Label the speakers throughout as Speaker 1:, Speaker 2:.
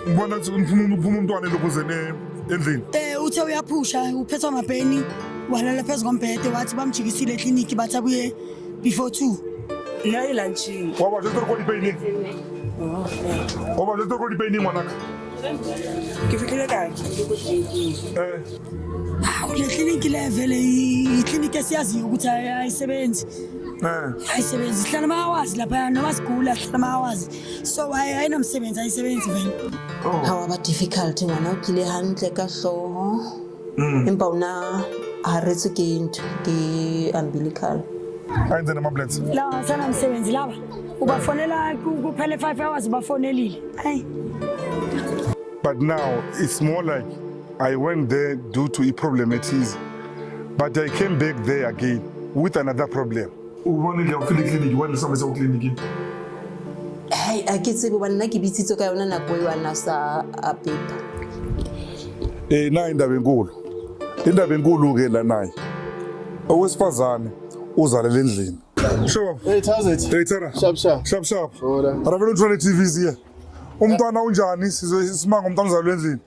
Speaker 1: ngibona ukuthi uphuma umntwana lokuzene endlini.
Speaker 2: Uthe uyaphusha uphethwa amabheni walala phezu kombhede wathi bamjikisile ekliniki bathi abuye before 2.
Speaker 3: Nayi lunchini.
Speaker 1: Waba je tokodi payini. Waba je tokodi payini mwanaka.
Speaker 3: Ngifikile kahle ukuthi
Speaker 2: Le kliniki level ikliniki esiyaziyo ukuthi ayisebenzi. Ayisebenzi hlala mawazi lapha noma sigula hlala mawazi. So ayinamsebenzi ayisebenzi vele.
Speaker 4: How about difficult ngwana o kile hantle ka hloho. Empa una ha retse ke umbilical.
Speaker 1: Ayenze nama-blends.
Speaker 2: La sana msebenzi laba. Ubafonela kuphele 5 hours bafonelile. Hey.
Speaker 1: But now it's more like I went there due to a problem it is. But I came back there again with another problem. Ubonile ufile clinic wena sombe sa clinic.
Speaker 4: Hey, a ke tsebe ba nna ke bitsitse ka yona nako e wana sa a paper.
Speaker 1: Na indaba enkulu. Indaba enkulu ke la nayi. Owesifazane uzalela endlini. Sure.
Speaker 5: Hey, how's it?
Speaker 1: Hey, Tara.
Speaker 5: Sharp.
Speaker 1: Hola. Ravela uthole TV here. Umntwana unjani sizwe umntwana uzalwa endlini.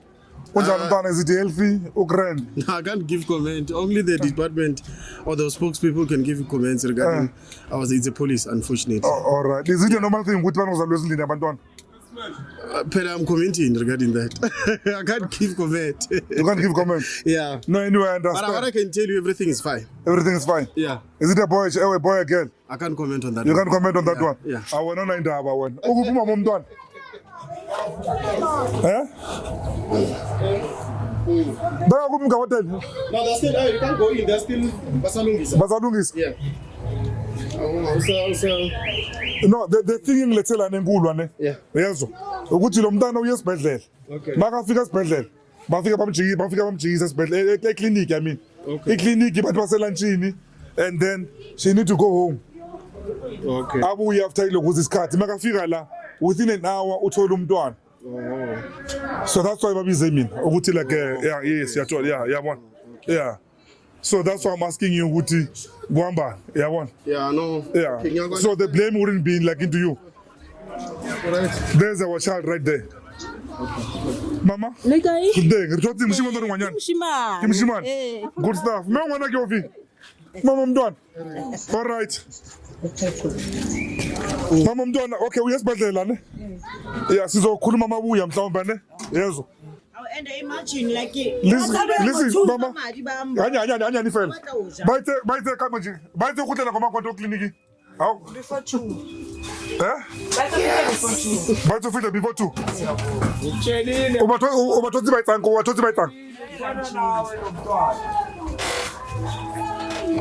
Speaker 1: Unjani umntwana is it healthy or grand?
Speaker 5: I can't give comment. Only the department or the spokespeople can give comments regarding it's the police, unfortunately.
Speaker 1: All right. Is it a normal thing ukuthi bana uzalwa endlini abantwana?
Speaker 5: But I'm commenting regarding that. I can't give comment.
Speaker 1: You can't give comment?
Speaker 5: Yeah.
Speaker 1: No, anyway, I understand.
Speaker 5: But what I can tell you, everything is fine.
Speaker 1: Everything is fine?
Speaker 5: Yeah.
Speaker 1: Is it a boy or a girl?
Speaker 5: I can't comment on that.
Speaker 1: You can't comment on that one?
Speaker 5: Yeah.
Speaker 1: I want to know indaba wena. Ukuphuma momntwana. Baya kumka hotel.
Speaker 5: No, they're still, you can't go in. They're still
Speaker 1: Bazalungisa.
Speaker 5: Yeah.
Speaker 1: No, the thing let's tell anenkulu ane.
Speaker 5: Yeah.
Speaker 1: Uyezwa. Ukuthi lo mntana uye esibhedlela.
Speaker 5: Okay.
Speaker 1: Makafika esibhedlela. Bafika bamjikisa esibhedlela eclinic I mean.
Speaker 5: Okay.
Speaker 1: Eclinic bathi baselunchini and then she need to go home.
Speaker 5: Okay.
Speaker 1: Abuye after ilokuza isikhathi makafika la within an hour uthola umntwana. So that's why babize mina ukuthi like yeah yes yabona. Yeah. So that's why I'm asking you ukuthi kuhamba yabona.
Speaker 5: Yeah, no.
Speaker 1: Yeah. So the blame wouldn't be like into you.
Speaker 5: Right.
Speaker 1: There's our child right there. Mama?
Speaker 4: Lekai?
Speaker 1: Ngithothi mshimane ntwana ngwanyana. Mshimane. Good stuff. Mina ngwana ke ofi. Mama mntwana. All right. Mama mntwana okay uyesibhedlela ne? Yeah sizokhuluma mabuya mhlawumbe ne? Yezwa.
Speaker 2: And imagine like
Speaker 1: Listen mama. Anya ni fela. Bayithe kama nje. Bayithe ukutlela ngoma konto clinic. Hawu.
Speaker 3: Before 2.
Speaker 1: Bayithe fika before 2. Ubathothi bayitsanko, ubathothi bayitsanko.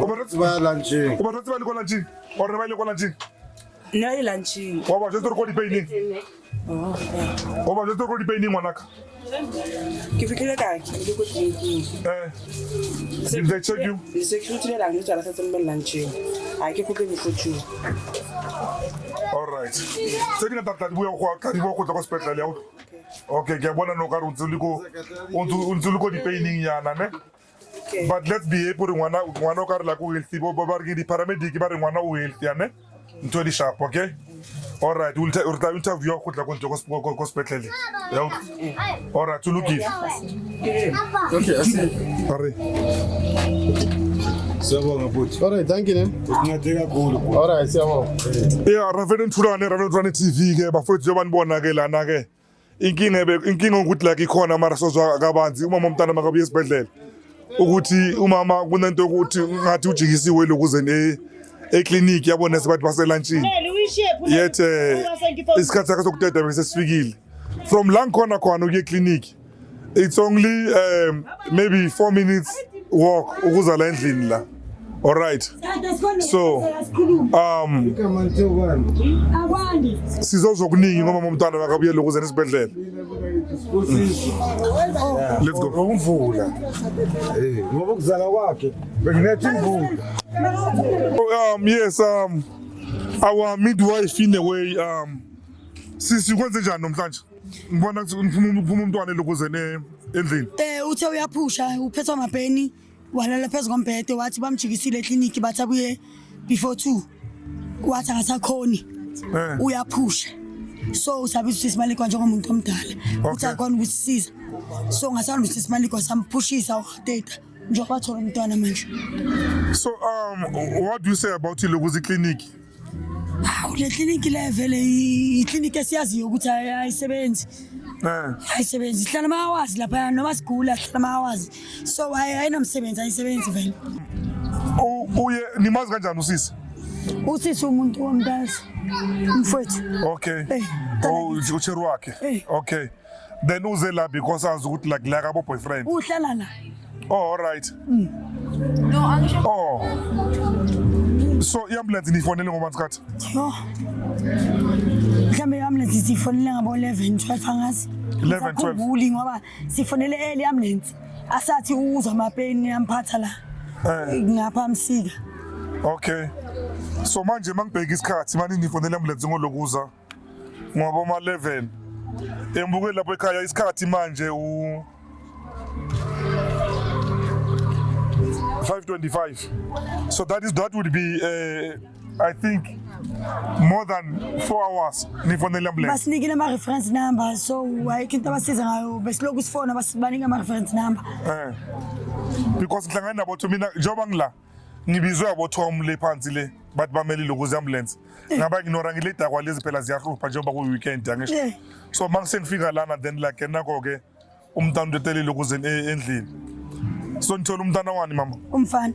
Speaker 1: Ubathothi
Speaker 5: lunching.
Speaker 1: Ubathothi bayile kwa lunching. Or bayile kwa lunching.
Speaker 3: Nayi lunchini.
Speaker 1: Waba je tokodi payini. Waba je tokodi payini mwanaka.
Speaker 3: Ngifikile kahle ukuthi
Speaker 1: Did they check you?
Speaker 3: the security la ngizala sasembe lunchini. Ayike khuphe before 2.
Speaker 1: All right. Sekina tata buya kwa karibu kwa hospital ya. Okay, ngiyabona no ka unzuliko di paying yana ne.
Speaker 3: Okay.
Speaker 1: But let's be able ngwana ka re la ku healthy bo ba re di paramedic ba re ngwana o healthy ya ne. Ntoli sharp, okay? All right, we'll interview you kutla ko hospital. Yeah. All right, to look it.
Speaker 5: Okay, I see.
Speaker 1: Sorry.
Speaker 5: Siyabonga futhi. All right, thank you. Ngiyatheka kakhulu. All right, siyabonga.
Speaker 1: Yeah, Ravena Thulane TV ke bafowethu yobanibona ke lana ke. Inkinga ukuthi like ikhona mara sozwa kabanzi uma umntana makabuye esibhedlela. Ukuthi umama kunento ukuthi ngathi ujikisiwe lokuze eclinic yabona sebathi baselunchini. Yet isikhathi sakhe sokuteta bese sifikile. From la khona uye clinic. It's only maybe 4 minutes walk ukuza la endlini la. All right. So sizozokuningi ngoba umntwana makabuye lokuze esibhedlela. Let's go.
Speaker 6: Umvula. Ngoba kuzala kwakhe bekunethi imvula.
Speaker 1: Yes, our midwife in a way sikwenze njani namhlanje? Ngibona ukuthi uphuma umntwana lokuze endlini.
Speaker 2: Uthe uyaphusha uphethwa amabheni walala phezu kombhede wathi bamjikisile ekliniki bathi abuye before 2. Wathi angasakhoni. Uyaphusha. so usabe usisi Malikwa njengomuntu omdala uthi akona ukusisiza so ngasana usisi Malikwa samphushisa wateta njengoba wathola umntwana manje.
Speaker 1: So what do you say about ilokuzi clinic?
Speaker 2: Le clinic le vele i-clinic esiyaziyo ukuthi ayisebenzi. Ayisebenzi ihlala mawazi lapha noma sigula ihlala mawazi so ayinomsebenzi ayisebenzi vele.
Speaker 1: Uye nimazi kanjani usisi?
Speaker 2: Usisi umuntu omdala mfowethu.
Speaker 1: Okay. Ucheru wakhe. Okay. Then uze la because azi ukuthi like abo boyfriend.
Speaker 2: Uhlala la.
Speaker 1: Oh, all right. Oh. So i-ambulance nifonele ngoma sikhathi?
Speaker 2: Yo. Mhlambe i-ambulance sifonele ngabo 11-12 angazi.
Speaker 1: 11-12
Speaker 2: ngoba sifonele early ambulance. Asathi uzwa amapeni amphatha la. Ngapha amsika.
Speaker 1: Okay. So manje mangibheka isikhathi manje nifonele ambulance ngolokuza ngoba ma 11. Embuke lapho ekhaya isikhathi manje 5:25. So that would be I think more than 4 hours nifonele ambulance.
Speaker 2: Basinikile ama reference number so ayikho into abasiza ngayo besiloku sifona basibanika ama reference number.
Speaker 1: Because ngihlangana nabo mina njengoba ngila ngibizwe abo Tom le phansi le bathi bameli lokuza ambulance ngaba ignora ngileda kwalezi phela ziyahlupha njengoba ku weekend angisho. So mangisengifika lana then like nako ke umntana utelele ukuze endlini. So ngithola umntana wani mama?
Speaker 2: Umfana.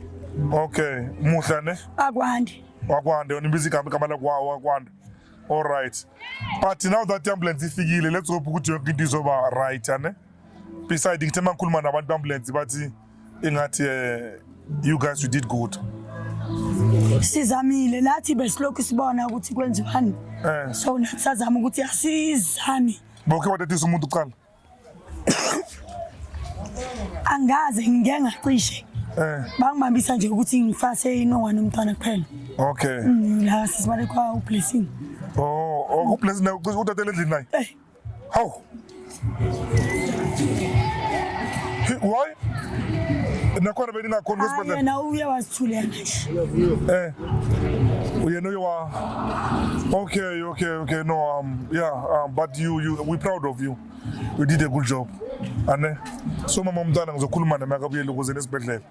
Speaker 1: Okay, muhla ne? Wakwande yona ibiza igama la Wakwande. All right. But now that ambulance ifikile let's hope ukuthi yonke into izoba right ane. Besides ngithe mangikhuluma nabantu ambulance bathi ingathi you guys you did good.
Speaker 2: Sizamile nathi besiloku sibona ukuthi kwenziwani. So nathi sazama ukuthi asizami.
Speaker 1: Boke wathethisa umuntu uqala.
Speaker 2: Angaze ngiyengacishe. Bangibambisa nje ukuthi ngifase inongwane umntwana kuphela.
Speaker 1: Okay.
Speaker 2: La sisibale kwa ublessing.
Speaker 1: Oh, ublessing na utatele endlini naye. How? Why? Nakhona beningakhona kwesibhedlela.
Speaker 2: Yena uye wasithulea nje.
Speaker 1: You know you are okay. No, but we proud of you. You did a good job. Ane. So mama umntana ngizokhuluma naye akabuyele ukuze nesibhedlela.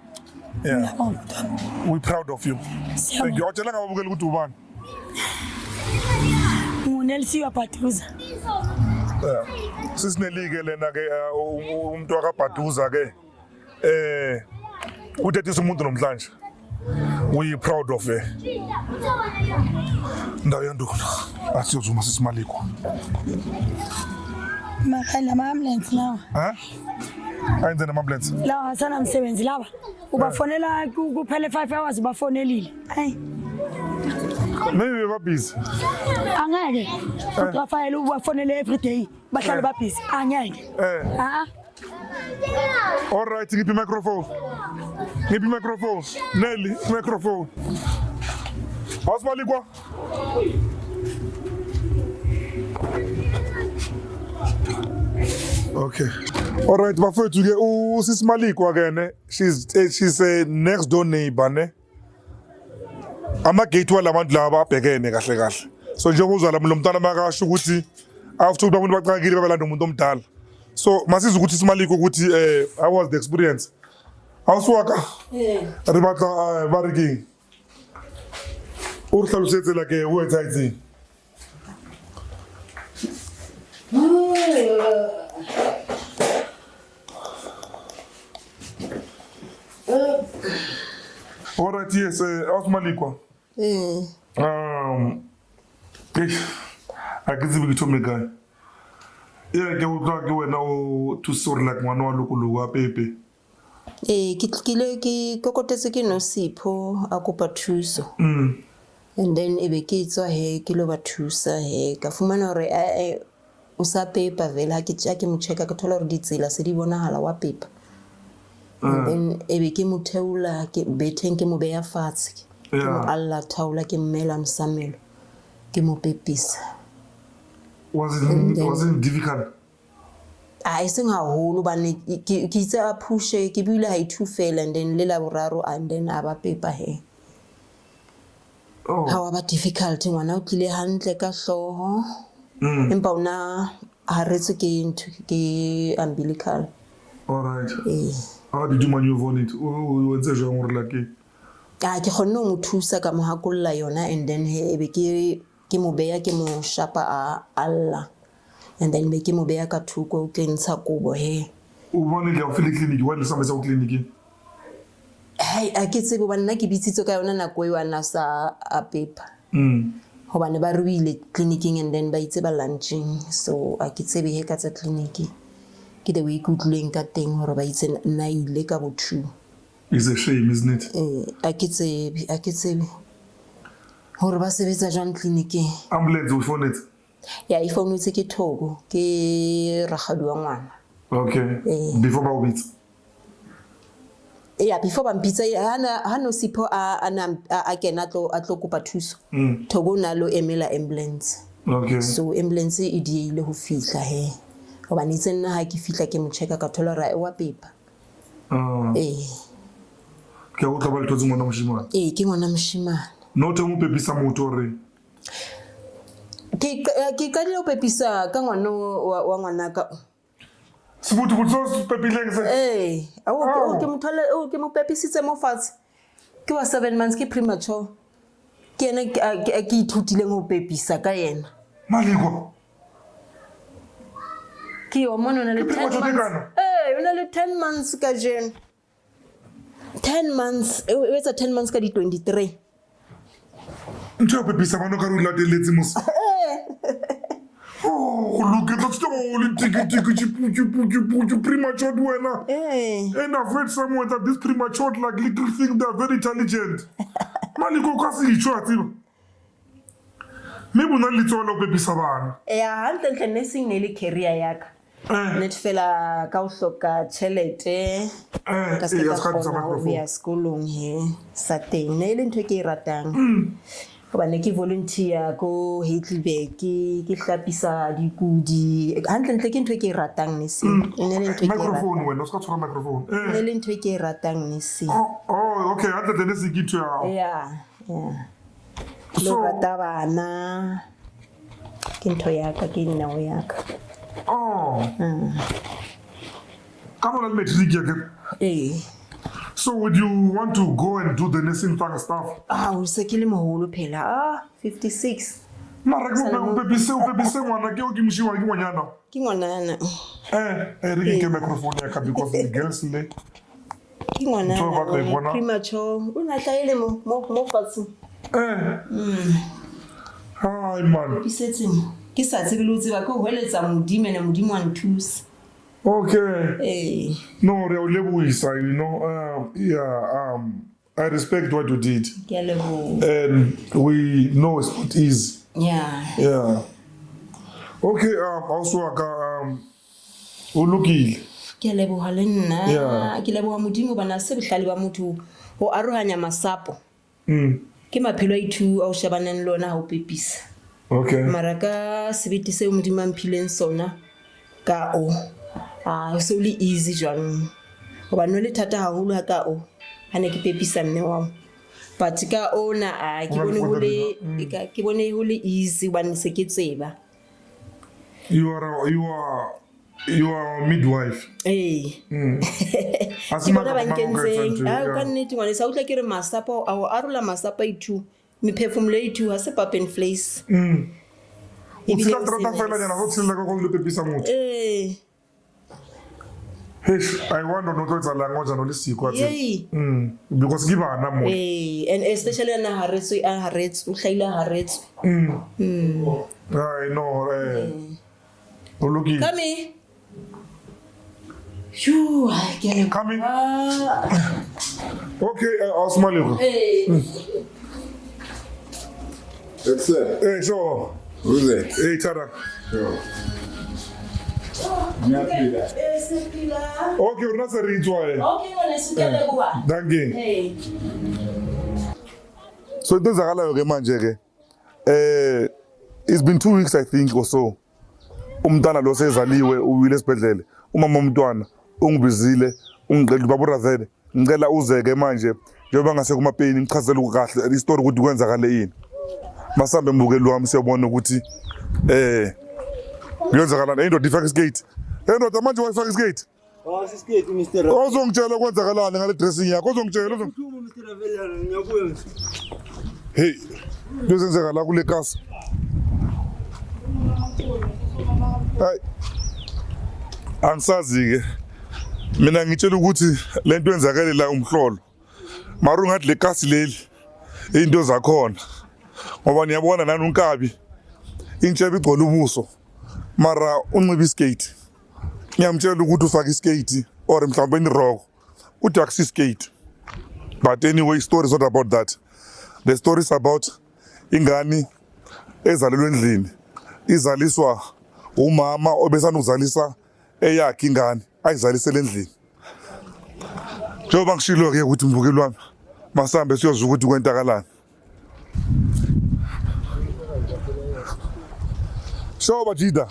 Speaker 1: Yeah. We proud of you. Thank you. Watshela ngababukela ukuthi ubani?
Speaker 2: Ngunelisiwe Bhaduza.
Speaker 1: Sisinelike lena ke umuntu akaBhaduza ke uthethisa umuntu nomhlanje. We proud of her. Ndawo yanduna asiyozuma sisimalikwa.
Speaker 2: Makhala ama-ambulance lawa.
Speaker 1: Ayenze nama-ambulance?
Speaker 2: Lawa asana msebenzi laba. Ubafonela kuphele 5 hours bafonelile. Hayi.
Speaker 1: Maybe babhizi.
Speaker 2: Angeke. Rafael ubafonele every day. Bahlala babhizi. Angeke.
Speaker 1: All right, ngiphi microphone. Nelly, microphone. Awusimalikwa? Okay. All right, bafowethu ke usisimalikwa ke ne. She's a next door neighbor ne. Ama-gate walabantu laba abhekene kahle. So njengoba uzwa lo mntwana makasho ukuthi after ukuthi abantu bacakile babelanda umuntu omdala. So masiza ukuthi simalikwa ukuthi how was the experience? Awuswaka? Ribatla Barking. Urhlalosetse la ke website. All right, yes, awusimalikwa. Akizibi ngithome gayi. Ke utlwa ke wena o thusori like ngwana wa lokolo wa pepe.
Speaker 4: Ke kokotetse ke Nosipho a kopa thuso. And then ebe ke tswa he ke lo ba thusa he ka fumana hore o sa pepa vela ke tja ke mo checka ke thola hore ditsela se di bonahala wa pepa. And then ebe ke mo theula ke betheng ke mo beya fatshe. Ke mo alla thaula ke mmela msamelo. Ke mo pepisa.
Speaker 1: Was it difficult?
Speaker 4: I sing haholo bane ke itse a pushe ke bula ha ithu fela and then le la boraro and then aba pepa he. How about difficult ngwana o tlile hantle ka hloho empa ona haretswe ke umbilical.
Speaker 1: Alright. How did you maneuver it? O etse jwang hore like
Speaker 4: Ke kgonne ho mo thusa ka mo hakolla yona, and then he be ke mo beya ke mo shapa a alla, and then be ke mo beya ka thuko ke ntsha kobo he.
Speaker 1: o bone ke a feel clinic wa le sametse go clinic
Speaker 4: A ke tsebe ba nna ke bitsitse ka yona nako eo ana sa a paper hobane ba ruile clinicing, and then ba itse ba lunching, so a ke tsebe he ka tsa clinic ke the way kutleng ka teng hore ba itse nna ile ka bo 2.
Speaker 1: It's a shame, isn't it?
Speaker 4: A ke tsebe hore ba sebetsa jwang clinicing.
Speaker 1: Ambulance o phone it.
Speaker 4: Ya e founetse ke Thogo ke ragadi wa ngwana.
Speaker 1: Okay. Before ba o bitsa.
Speaker 4: Yeah, before ba mpitsa hana Sipho a kena tlo kopa thuso. Thogo nalo emela ambulance.
Speaker 1: Okay.
Speaker 4: So ambulance e diile ho fihla he. Hobane itse nna ha ke fihla ke mo checka ka thola ra wa paper.
Speaker 1: Ke o tla ba le totse ngwana moshimane.
Speaker 4: Ke ngwana moshimane.
Speaker 1: No te mo pepisa motho re.
Speaker 4: Ke ka dilo pepisa ka ngwana wa ngwana ka.
Speaker 1: Sibutu butso pepileng se.
Speaker 4: Ke mo pepisitse mo fatshe. Ke wa 7 months ke premature. Ke ene ke ithutileng ho pepisa ka yena.
Speaker 1: Maliko.
Speaker 4: Ke yo mona le 10 months. Una le 10 months ka jeno. 10 months. It's a 10 months ka di 23.
Speaker 1: Ntho pepisa bana ka rula teletse mos. Oh, look at that all tiki premature wena. And I've read somewhere that this premature like little thing they are very intelligent. Maliko ka se itshwa tsiba. Me bona litsola pepisa bana.
Speaker 4: Hantle nursing ne le career yaka. Net fela ka o hloka tšhelete ka se ka kgona ya sekolong he sa teng ne le ntho ke ratang hobane ke volunteer ko Heidelberg ke hlapisa dikudi hantle ke ntho ke ratang ne se ne le ntho ke
Speaker 1: microphone wena o ska tshwara microphone
Speaker 4: ne le ntho ke ratang ne se
Speaker 1: okay hantle tene se ke tshwa
Speaker 4: lo rata bana ke ntho yaka ke nna o yaka.
Speaker 1: Come on, matric again. So would you want to go and do the nursing stuff?
Speaker 4: O se ke le moholo phela 56.
Speaker 1: Mara go pepise ngwana ke o ke moshiwa ke ngwanyana.
Speaker 4: Ke ngwanana.
Speaker 1: Re ke microphone ya ka because the girls le.
Speaker 4: Ke ngwanana premature. Una tlaile mo fatse.
Speaker 1: Hi man.
Speaker 4: Pisetseng. Ke sa tsebe lo tseba ko hoeletsa modimo ne modimo wa nthusa.
Speaker 1: Okay. No, re o lebohisa, you know. I respect what you did.
Speaker 4: Ke a leboha.
Speaker 1: And we know it's not easy.
Speaker 4: Yeah.
Speaker 1: Okay, also o lokile.
Speaker 4: Ke a leboha le nna. Ke leboha modimo bana se bohlale ba motho ho arohanya masapo. Ke maphelo a itu a o shebaneng lona ha o pepisa.
Speaker 1: Okay.
Speaker 4: Maraka sebete se modimo a mphileng sona ka o. So le easy jwang. Hoba no le thata haholo ha ka o. Ha ne ke pepisa mme wa. But ka ona ke bone ho le easy one se ke tseba.
Speaker 1: You are a midwife.
Speaker 4: Asima ba nkentseng. Ka nnete ngwane sa utla ke re masapo a o arola masapa itu. Miphefumulo itu ha se pap and place.
Speaker 1: O tsela trata fela yana go tsela ka go le pepisa motho. I wonder not what's a language and all this sequence. Because give her more.
Speaker 4: And especially na harets o hlaila harets.
Speaker 1: I know. Ologi.
Speaker 4: Come. Shoo, I get
Speaker 1: coming. Okay, I'll smile you.
Speaker 6: That's it.
Speaker 1: Hey, so.
Speaker 6: Who's it?
Speaker 1: Hey, Tada.
Speaker 6: Sure.
Speaker 1: Okay, we're not a ritual.
Speaker 4: Okay,
Speaker 1: thank you. So it doesn't it's been 2 weeks, I think, or so. Umntana lo sezaliwe uwile esibhedlele. Umama umntwana ungibizile ungicela baburazele. Ngicela uzeke manje njengoba ngase kuma pain ngichazela kahle istory ukuthi kwenzakale yini. Masambe mbukeli wami siyabona ukuthi Kuyenzakalani? Indoda ifaka iskate. Indoda manje wayifaka iskate.
Speaker 7: Awasisiketi Mr.
Speaker 1: Ozongitshela kwenzakalani ngale dressing yakho. Ozongitshela.
Speaker 7: Uthuma Mr. Ravelana ngiyakuya.
Speaker 1: Hey. Kuzenzakala kule kasi. Hayi. Angisazi ke. Mina ngitshela ukuthi lento yenzakale la umhlolo. Mara ungathi le kasi leli into zakhona. Ngoba niyabona nani unkabi. Intshebe igcwele ubuso. Mara unxiba iskate. Ngiyamtshela ukuthi ufaka iskate or mhlawumbe iniroko. Uthi akusi skate. But anyway, story is not about that. The story is about ingane ezalelwe endlini. Izaliswa umama obesana uzalisa eyakhe ingane ayizalisele endlini. Njengoba ngishilo ke ukuthi mbukeli wami masambe siyozwa ukuthi kwentakalani. Shoba Jida.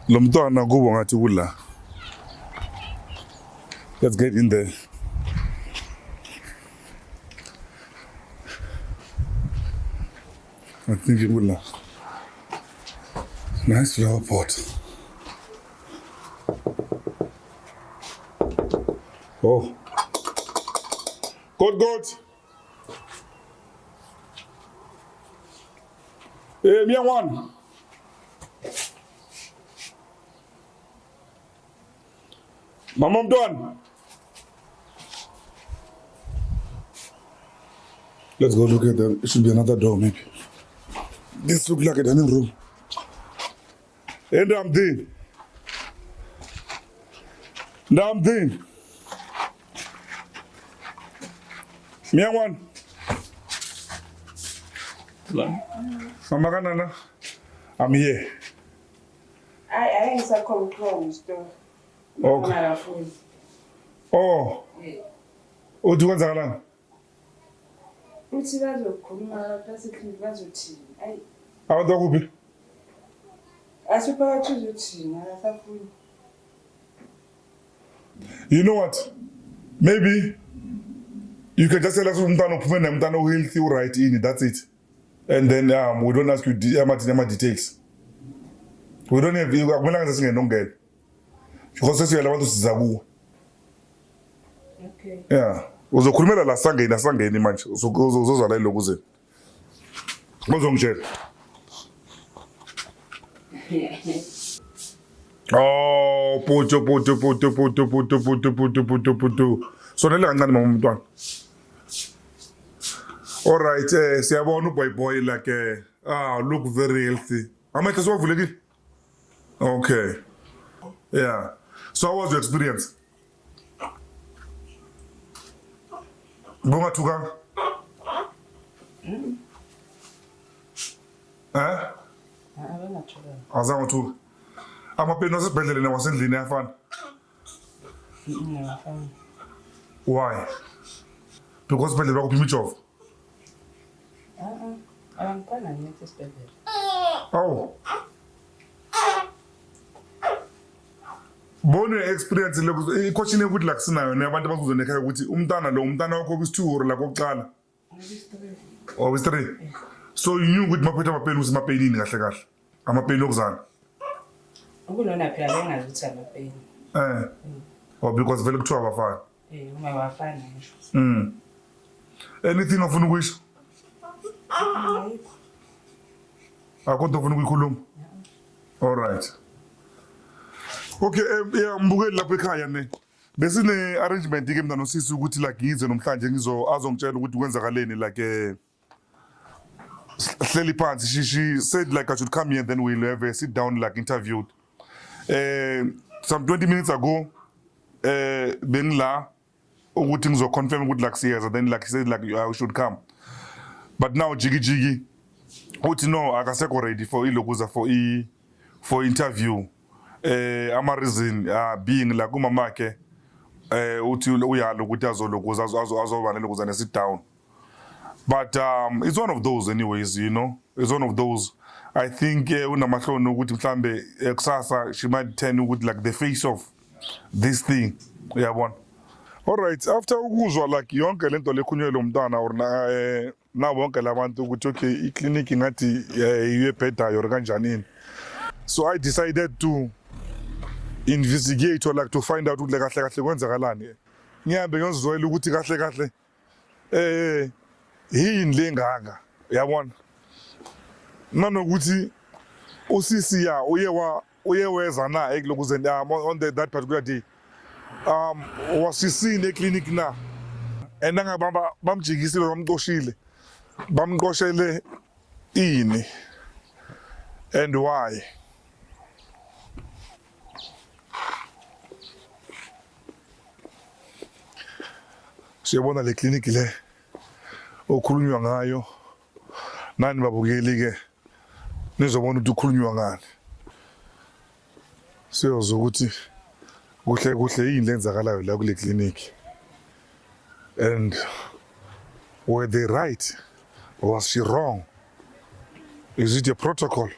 Speaker 1: Lo mntwana kubo ngathi kula. Let's get in there. I think it will. Nice flower pot. Oh. Good. Hey, me one. My mom done. Let's go look at them. It should be another door, maybe. This looks like a dining room. And I'm there. Now I'm there. Me one. Mama Kanana, I'm here.
Speaker 3: I ain't so close though.
Speaker 1: Okay. Oh. Uthi kwenzakalani?
Speaker 3: Uthi bazokhuluma basically bazothini. Ayi
Speaker 1: Abantu kuphi?
Speaker 3: asiphakathi uzothini akasafuni.
Speaker 1: You know what? Maybe you can just tell us umntana uphume nemntana healthy right in, that's it. And then we don't ask you details. We don't have you akumele singenongena. Because sesiyala abantu siza kuwe.
Speaker 3: Okay.
Speaker 1: Yeah. Uzokhulumela la sangeni manje. Uzozala lokho ze. Uzongitshela. Oh, puto. Sonela kancane mama umntwana. All right, siyabona boy like look very healthy. Amehlo siwavulekile? Okay. Yeah. So how was your experience? Bungathukanga?
Speaker 3: Abangathola.
Speaker 1: Azange uthuka. Amapeni wasesibhedlela wasendlini ayafana.
Speaker 3: Ngiyafana.
Speaker 1: Why? Because isibhedlela bakuphi imijovo?
Speaker 3: Abantwana ngithi isibhedlela.
Speaker 1: Oh. Bone experience lokho icoaching ukuthi la kusinayo nabantu abazozoneka ukuthi umntana wakho kwisithuro la kokuqala. Oh, wistre. So you knew ukuthi maphethe amapeni usemapeyini kahle. Amapeni okuzana.
Speaker 3: Ukulona phela bengazi ukuthi amapeni.
Speaker 1: Oh, because vele kuthiwa abafana.
Speaker 3: Uma bafana ngisho.
Speaker 1: Anything ofuna ukuyisho? Akho into ofuna ukuyikhuluma? All right. Okay, mbukeli lapha ekhaya ne. Besine arrangement ke mntana nosisi ukuthi la ngize namhlanje azongitshela ukuthi kwenzakaleni like hleli phansi. She said like I should come here and then we'll have a sit down like interviewed. Some 20 minutes ago bengila ukuthi ngizoconfirm ukuthi like siyeza, then like he said like I should come. But now jigi uthi no akasekho ready for ilokuza for interview. Ama reason being like umama ke uthi uyalo ukuthi azolokuza azoba nelokuza ne sit down. But it's one of those anyways, you know. It's one of those. I think unamahloni ukuthi mhlambe kusasa she might turn ukuthi like the face of this thing. Uyabona? Alright, after ukuzwa like yonke lento lekhunyelwe umntana or na bonke labantu ukuthi okay i-clinic ngathi iyebhedayo or kanjani. So I decided to investigate or like to find out ukuthi kahle kahle kwenzakalani. Ngihambe ngiyozwela ukuthi kahle kahle yini lengaka yabona. Nanokuthi usisi ya uye weza na ekulokuze on that particular day. Wasisini eclinic na and ngabamba bamjikisile bamqoshele ini and why. Siyabona le clinic le okhulunywa ngayo nani babukeli ke nizobona ukuthi ukhulunywa ngani. Siyozwa ukuthi kuhle yini lenzakalayo la kule clinic and were they right or was she wrong? Is it a protocol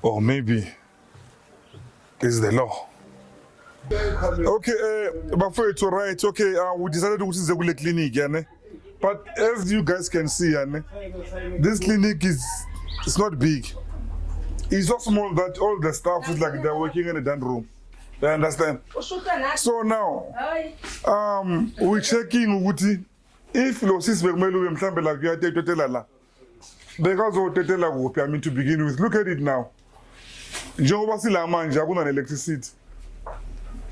Speaker 1: or maybe is the law? Okay, before it's all right. Okay, we decided to use the clinic, yeah, but as you guys can see, this clinic it's not big. It's so small that all the staff is like they're working in a done room. You understand? So now, we're checking ukuthi if lo sis bekumele mhlambe la kuyatetela la. Because otetela kuphi, I mean to begin with. Look at it now. Njengoba sila manje akuna electricity.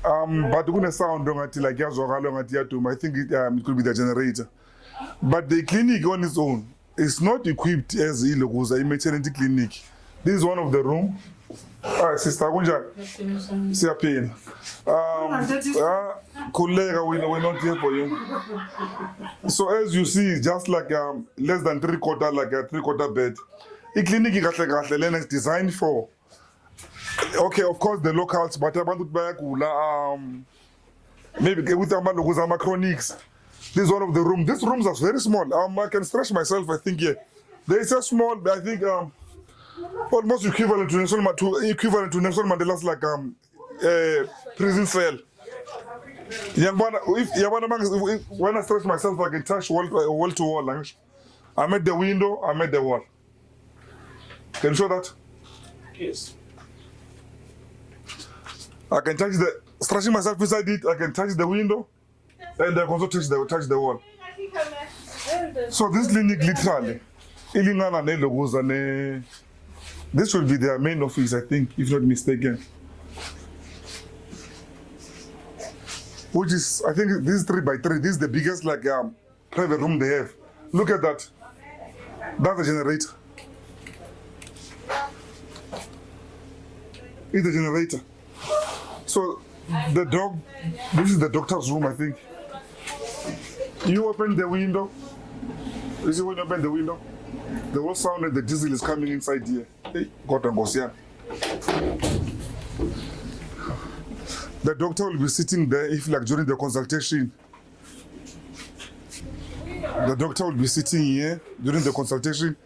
Speaker 1: But kuna sound ngathi like yazwakala ngathi yaduma. I think it could be the generator. But the clinic on its own is not equipped as ilokuza maternity clinic. This is one of the room. Sister kunjani? Siyaphila. Kollega, we're not here for you. So as you see, it's just like less than 3/4, like a 3/4 bed. The clinic is designed for. Okay, of course the locals, but maybe with the chronics. This is one of the rooms. These rooms are very small. I can stretch myself. I think there is a small. I think almost equivalent to Nelson Mandela's like prison cell. When I stretch myself, I can touch wall to wall. I'm at the window. I'm at the wall. Can you show that?
Speaker 3: Yes.
Speaker 1: I can touch stretching myself inside it. I can touch the window, and I can also touch the wall. So this clinic literally, this will be their main office, I think, if not mistaken. Which is, I think this is 3x3. This is the biggest like private room they have. Look at that. That's the generator. It's the generator. So this is the doctor's room, I think. You open the window. You see when you open the window? The whole sound and the diesel is coming inside here. Hey, God and Gosian. The doctor will be sitting there if like during the consultation. The doctor will be sitting here during the consultation.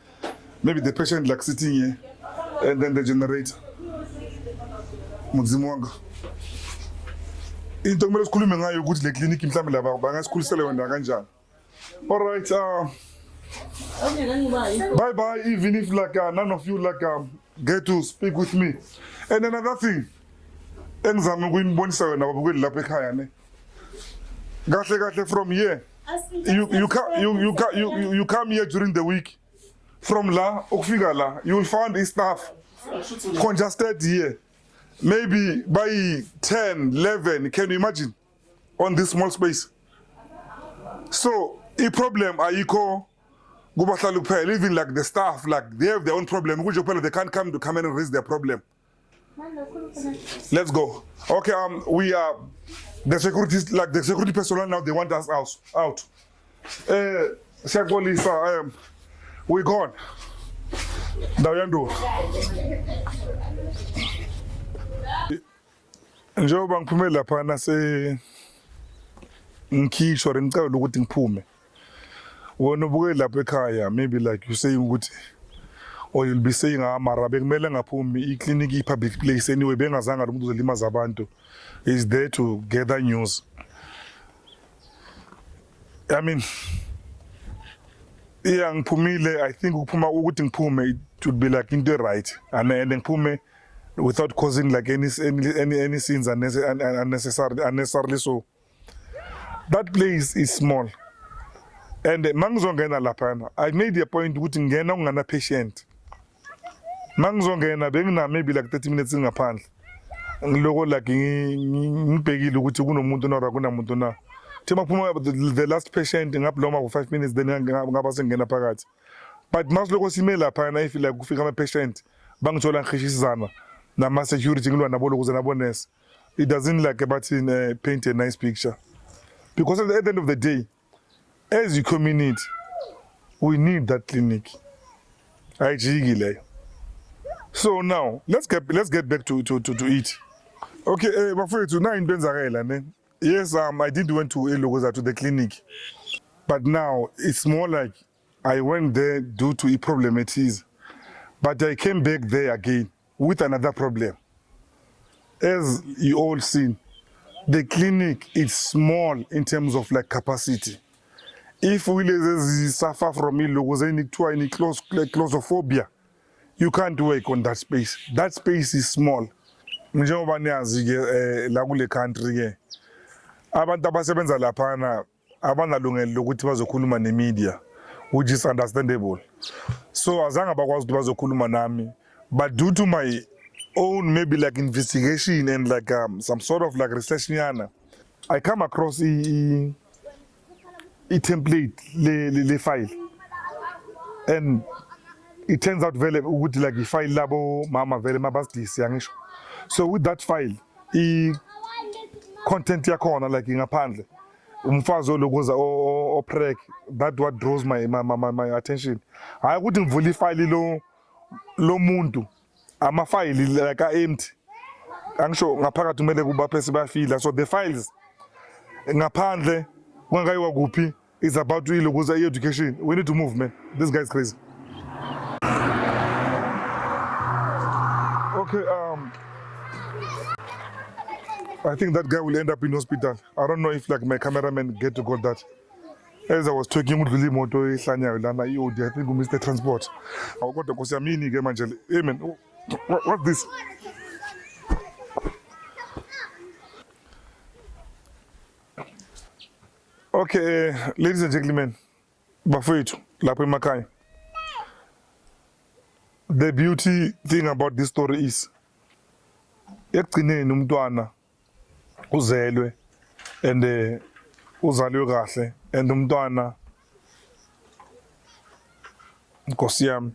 Speaker 1: Maybe the patient like sitting here. And then the generator. Mudzimwanga. Into kumele sikhulume ngayo ukuthi le clinic mhlambe laba bangasikhulisele wena kanjani. All right, bye bye, even if like none of you like get to speak with me. And another thing, engizama ukuyibonisa wena babukeli lapha ekhaya ne. Kahle from here. You come here during the week. From la ukufika la, you will find the staff congested here. Maybe by 10, 11, can you imagine? On this small space. So, a problem ayiko even like the staff, like they have their own problem. Which they can't come in and raise their problem. Let's go. Okay, we are the securities, like the security personnel now. They want us out. We gone. Dawyandu. Njengoba ngiphume lapha nase ngikhishwa ngicela ukuthi ngiphume. Wona ubuke lapha ekhaya, maybe like you saying ukuthi, or you'll be saying mara bekumele ngaphumi i-clinic i-public place anyway bengazanga lo muntu uzolimaza abantu is there to gather news. I mean, yeah, ngiphumile, I think ukuphuma ukuthi ngiphume it would be like into right and ngiphume without causing like any sins unnecessarily. So that place is small. And mangizongena lapha, I made a point ukuthi ngena ungana patient. Mangizongena bengina maybe like 30 minutes ngaphandle. Ngiloko like ngibhekile ukuthi kunomuntu nora kunamuntu na. Thema phuma the last patient ngabloma for 5 minutes then ngaba sengena phakathi. But masiloko sime lapha na if like kufika ama patient bangithola ngishisizana nama security ngilwa nabo lokuze nabo nurse. It doesn't like about paint a nice picture. Because at the end of the day, as a community, we need that clinic. So now let's get back to it. Okay, before tonight in Benzarela, yes, I did went to Elogoza to the clinic, but now it's more like I went there due to a problem it is, but I came back there again with another problem. As you all seen, the clinic is small in terms of like capacity. If we suffer from any claustrophobia, you can't work on that space. That space is small. Njengoba niyazi ke la kule country ke abantu abasebenza lapha abanalungelo lokuthi bazokhuluma nemedia, which is understandable. So azange bakwazi ukuthi bazokhuluma nami, but due to my own maybe like investigation and like some sort of like research nyana, I come across a template le file, and it turns out very good like the file labo mama very mabasdisi yangisho. So with that file content yakhona like ngaphandle umfazi olokuza o prek, that what draws my attention. I wouldn't ngivula ifile lo muntu ama file like empty angisho ngaphakathi kumele kuba phese bayafila. So the files ngaphandle kwangayiwa kuphi is about to ilokuza education. We need to move, man. This guy is crazy. Okay, I think that guy will end up in hospital. I don't know if like my cameraman get to got that. As I was talking with Willie Moto, I think Mr. Transport. I got to go see a mini game, Angel. Hey man, what's this? Okay, ladies and gentlemen, Bafetu, Lapre Makai. The beauty thing about this story is, ekugcineni umntwana uzelwe and uzalwe kahle and umntwana Nkosi yami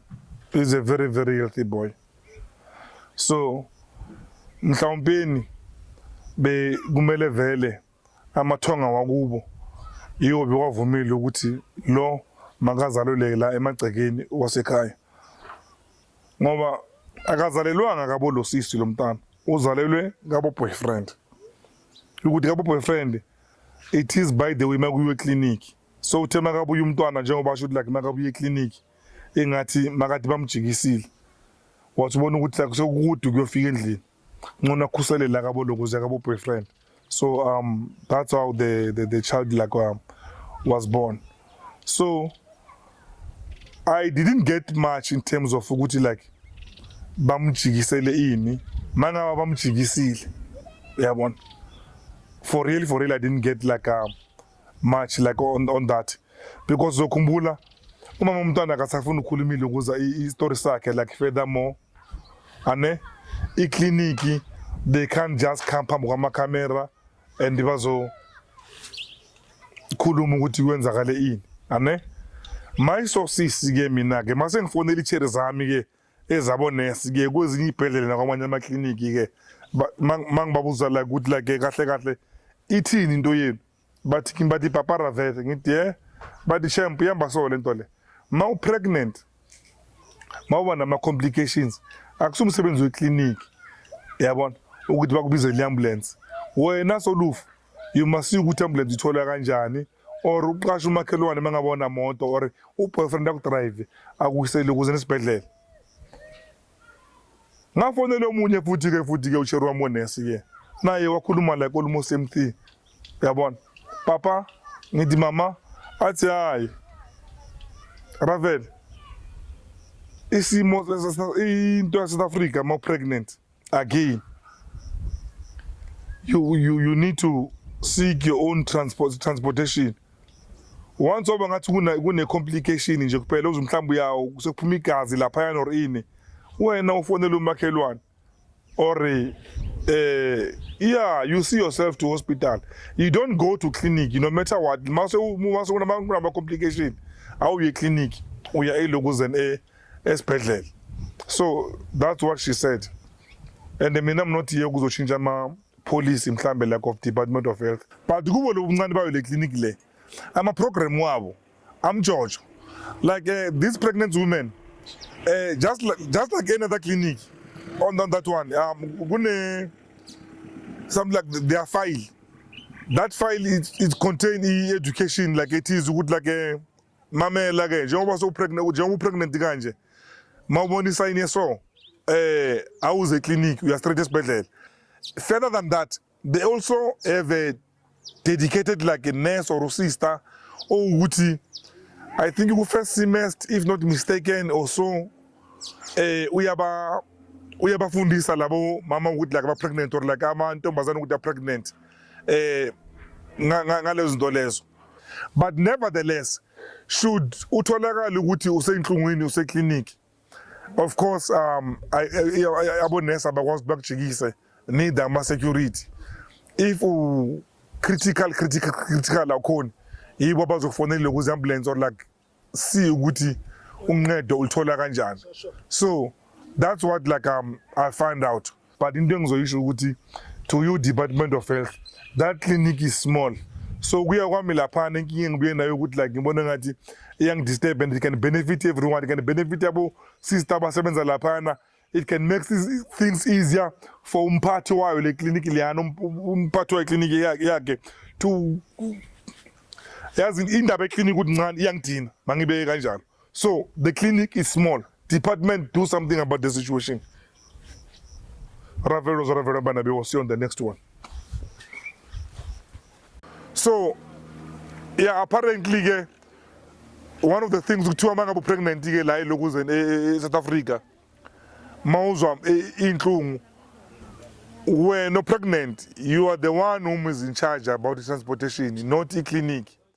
Speaker 1: is a very very healthy boy. So mhlawumpeni be kumele vele amathonga wakubo yiwo bewavumile ukuthi lo makazalwe la emagcekeni wasekhaya, ngoba akazalelwanga kabo lo sisi lo mntana, uzalelwe kabo boyfriend. Ukuthi kabo boyfriend it is by the way makuyiwe clinic. So uthe makabuya umntwana njengoba basho like makabuya clinic engathi makade bamjikisile, wathi ubona ukuthi like sokude kuyofika endlini ngona khuselela kabo lokuze kabo boyfriend. So that's how the child like was born. So I didn't get much in terms of ukuthi like bamjikisele ini manga bamjikisile, yabona. For real I didn't get like much like on that, because zokhumbula umama umntwana akasafuna ukukhulumile ukuza i-story sakhe like furthermore ane ikliniki they can't just come phambi kwama camera and bazo khuluma ukuthi kwenzakale ini ane. My sources ke mina ke mase ngifonela ichere zami ke ezabonesi ke kwezinye ibhedlela nakwamanye amakliniki ke mangibabuza la ukuthi la ke kahle ithini into yenu, bathi kimbathi papara vete ngithi bathi champ yamba so le nto le ma u pregnant mawuba nama complications akusumsebenzi weclinic, yabona, ukuthi bakubize i-ambulance. Wena solufu you must see ukuthi ambulance ithola kanjani, or uqasha umakhelwane mangabona moto or uboyfriend akudrive akusele ukuze nesibhedlela. Ngafonela omunye futhi ke uchero wami onesi ke naye wakhuluma like almost same thing, yabona. Papa ngithi mama athi hayi Ravel isimo into ya South Africa more pregnant again you need to seek your own transportation. Once oba ngathi kune complication nje kuphela uzumhlamba yawo sekuphuma igazi lapha yana or ini wena ufonela umakhelwane or yeah, you see yourself to hospital. You don't go to clinic, no matter what. Mase una complication. How you clinic? We are logos esibhedlela. So that's what she said. And mina I'm not here kuzochinja ama police mhlambe like of Department of Health. But kubo lobuncane bayo le clinic le. I'm a program wabo. I'm George. Like these pregnant women, just like any other clinic. On that one, something like their file. That file is contain education like it is good like a mama like a so pregnant ganje. Mawoni sign so I was a clinic, we are straight hospital. Further than that, they also have a dedicated like a nurse or a sister or wuti. I think you first semester, if not mistaken, or so we uyabafundisa labo mama ukuthi like pregnant or like amantombazana ukuthi pregnant ngalezo zinto lezo. But nevertheless should utholakala ukuthi useyinhlungwini useclinic, of course abonesa bakwazi bakujikise need ama security. If critical akhona yibo abazokufonela ukuze ambulance or like see ukuthi uncedo ulithola kanjani. So that's what like I find out. But into engizoyisho ukuthi to you Department of Health, that clinic is small. So kuya kwami lapha inkinga ngibuye nayo ukuthi like ngibona ngathi iyangidisturb and it can benefit everyone. It can benefit abo sister abasebenza lapha. It can make things easier for umphathi wayo le clinic liyana umphathi wa clinic yakhe to yazi indaba eclinic ukuthi ncane iyangidina mangibeke kanjalo. So the clinic is small. Department do something about the situation. Ravel Banabe will see on the next one. So yeah, apparently one of the things with two among pregnant locals in South Africa. Mauzam inhlungu. When no pregnant, you are the one who is in charge about the transportation, not the clinic.